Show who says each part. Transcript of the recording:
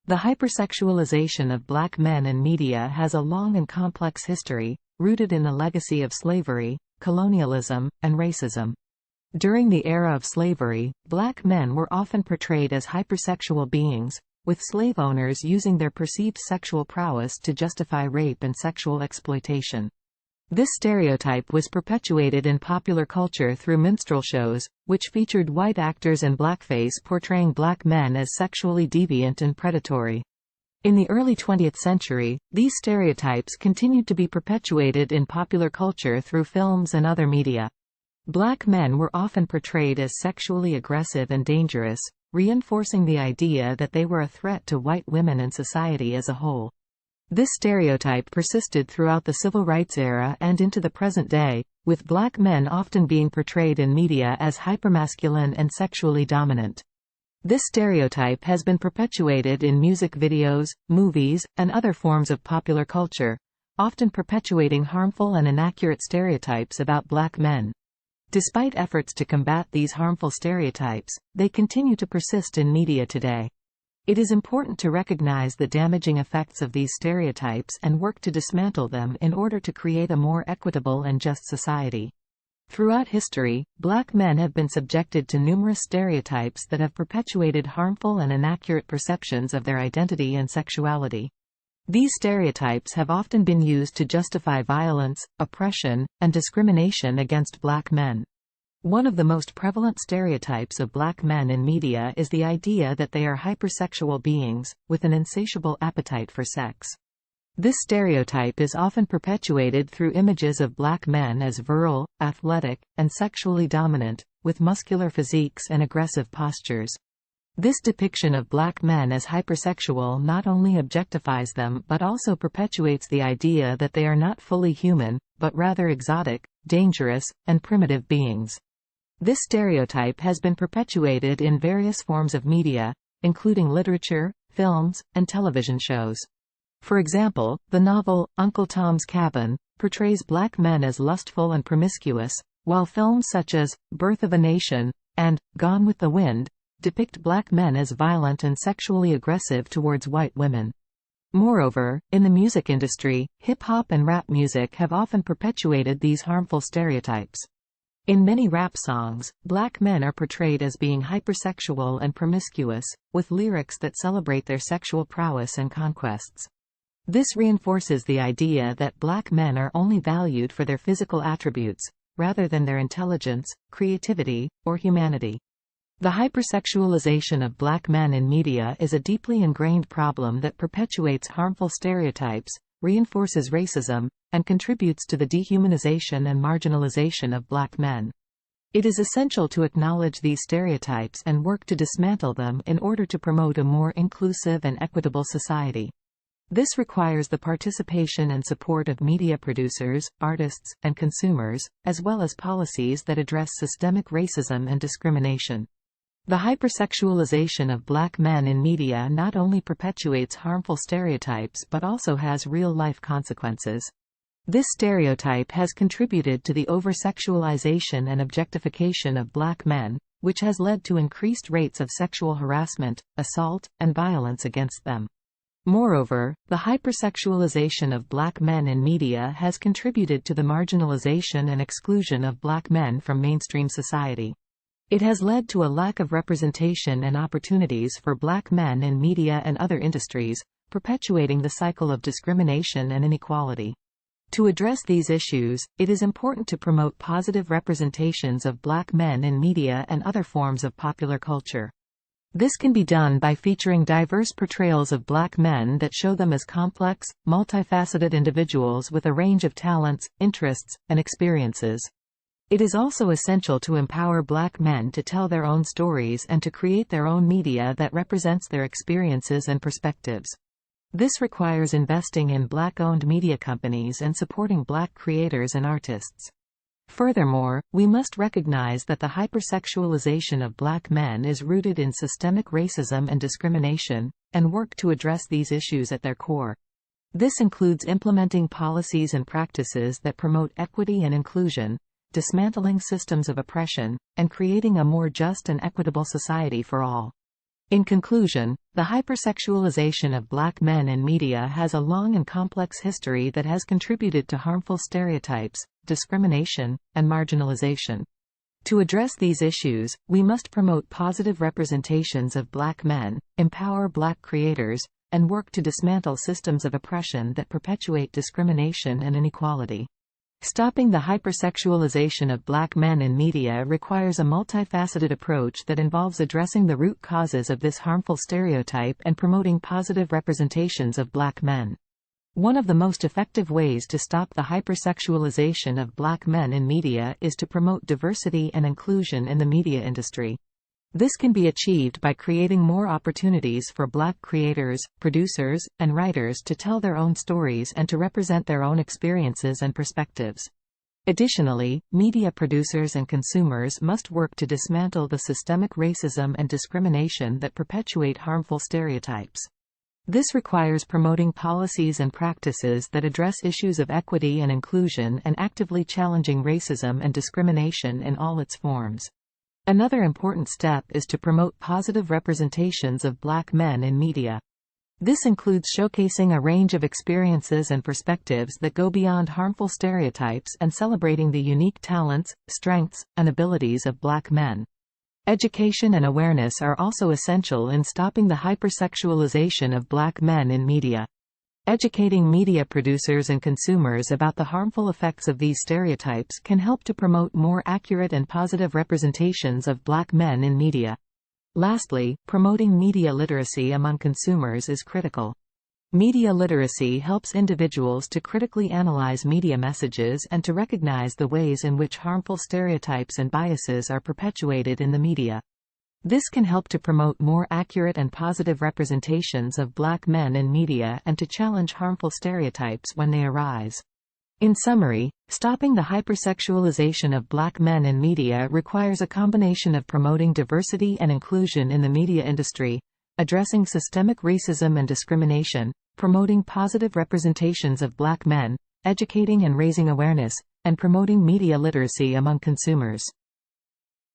Speaker 1: The hypersexualization of black men in media has a long and complex history, rooted in the legacy of slavery, colonialism, and racism. During the era of slavery, black men were often portrayed as hypersexual beings, with slave owners using their perceived sexual prowess to justify rape and sexual exploitation. This stereotype was perpetuated in popular culture through minstrel shows, which featured white actors in blackface portraying black men as sexually deviant and predatory. In the early 20th century, these stereotypes continued to be perpetuated in popular culture through films and other media. Black men were often portrayed as sexually aggressive and dangerous, reinforcing the idea that they were a threat to white women and society as a whole. This stereotype persisted throughout the civil rights era and into the present day, with black men often being portrayed in media as hypermasculine and sexually dominant. This stereotype has been perpetuated in music videos, movies, and other forms of popular culture, often perpetuating harmful and inaccurate stereotypes about black men. Despite efforts to combat these harmful stereotypes, they continue to persist in media today. It is important to recognize the damaging effects of these stereotypes and work to dismantle them in order to create a more equitable and just society. Throughout history, black men have been subjected to numerous stereotypes that have perpetuated harmful and inaccurate perceptions of their identity and sexuality. These stereotypes have often been used to justify violence, oppression, and discrimination against black men. One of the most prevalent stereotypes of black men in media is the idea that they are hypersexual beings, with an insatiable appetite for sex. This stereotype is often perpetuated through images of black men as virile, athletic, and sexually dominant, with muscular physiques and aggressive postures. This depiction of black men as hypersexual not only objectifies them but also perpetuates the idea that they are not fully human, but rather exotic, dangerous, and primitive beings. This stereotype has been perpetuated in various forms of media, including literature, films, and television shows. For example, the novel, Uncle Tom's Cabin, portrays black men as lustful and promiscuous, while films such as Birth of a Nation and Gone with the Wind depict black men as violent and sexually aggressive towards white women. Moreover, in the music industry, hip-hop and rap music have often perpetuated these harmful stereotypes. In many rap songs, black men are portrayed as being hypersexual and promiscuous, with lyrics that celebrate their sexual prowess and conquests. This reinforces the idea that black men are only valued for their physical attributes, rather than their intelligence, creativity, or humanity. The hypersexualization of black men in media is a deeply ingrained problem that perpetuates harmful stereotypes, reinforces racism, and contributes to the dehumanization and marginalization of black men. It is essential to acknowledge these stereotypes and work to dismantle them in order to promote a more inclusive and equitable society. This requires the participation and support of media producers, artists, and consumers, as well as policies that address systemic racism and discrimination. The hypersexualization of black men in media not only perpetuates harmful stereotypes but also has real-life consequences. This stereotype has contributed to the over-sexualization and objectification of black men, which has led to increased rates of sexual harassment, assault, and violence against them. Moreover, the hypersexualization of black men in media has contributed to the marginalization and exclusion of black men from mainstream society. It has led to a lack of representation and opportunities for black men in media and other industries, perpetuating the cycle of discrimination and inequality. To address these issues, it is important to promote positive representations of black men in media and other forms of popular culture. This can be done by featuring diverse portrayals of black men that show them as complex, multifaceted individuals with a range of talents, interests, and experiences. It is also essential to empower black men to tell their own stories and to create their own media that represents their experiences and perspectives. This requires investing in black-owned media companies and supporting black creators and artists. Furthermore, we must recognize that the hypersexualization of black men is rooted in systemic racism and discrimination, and work to address these issues at their core. This includes implementing policies and practices that promote equity and inclusion, dismantling systems of oppression, and creating a more just and equitable society for all. In conclusion, the hypersexualization of black men in media has a long and complex history that has contributed to harmful stereotypes, discrimination, and marginalization. To address these issues, we must promote positive representations of black men, empower black creators, and work to dismantle systems of oppression that perpetuate discrimination and inequality. Stopping the hypersexualization of black men in media requires a multifaceted approach that involves addressing the root causes of this harmful stereotype and promoting positive representations of black men. One of the most effective ways to stop the hypersexualization of black men in media is to promote diversity and inclusion in the media industry. This can be achieved by creating more opportunities for black creators, producers, and writers to tell their own stories and to represent their own experiences and perspectives. Additionally, media producers and consumers must work to dismantle the systemic racism and discrimination that perpetuate harmful stereotypes. This requires promoting policies and practices that address issues of equity and inclusion and actively challenging racism and discrimination in all its forms. Another important step is to promote positive representations of black men in media. This includes showcasing a range of experiences and perspectives that go beyond harmful stereotypes and celebrating the unique talents, strengths, and abilities of black men. Education and awareness are also essential in stopping the hypersexualization of black men in media. Educating media producers and consumers about the harmful effects of these stereotypes can help to promote more accurate and positive representations of black men in media. Lastly, promoting media literacy among consumers is critical. Media literacy helps individuals to critically analyze media messages and to recognize the ways in which harmful stereotypes and biases are perpetuated in the media. This can help to promote more accurate and positive representations of black men in media and to challenge harmful stereotypes when they arise. In summary, stopping the hypersexualization of black men in media requires a combination of promoting diversity and inclusion in the media industry, addressing systemic racism and discrimination, promoting positive representations of black men, educating and raising awareness, and promoting media literacy among consumers.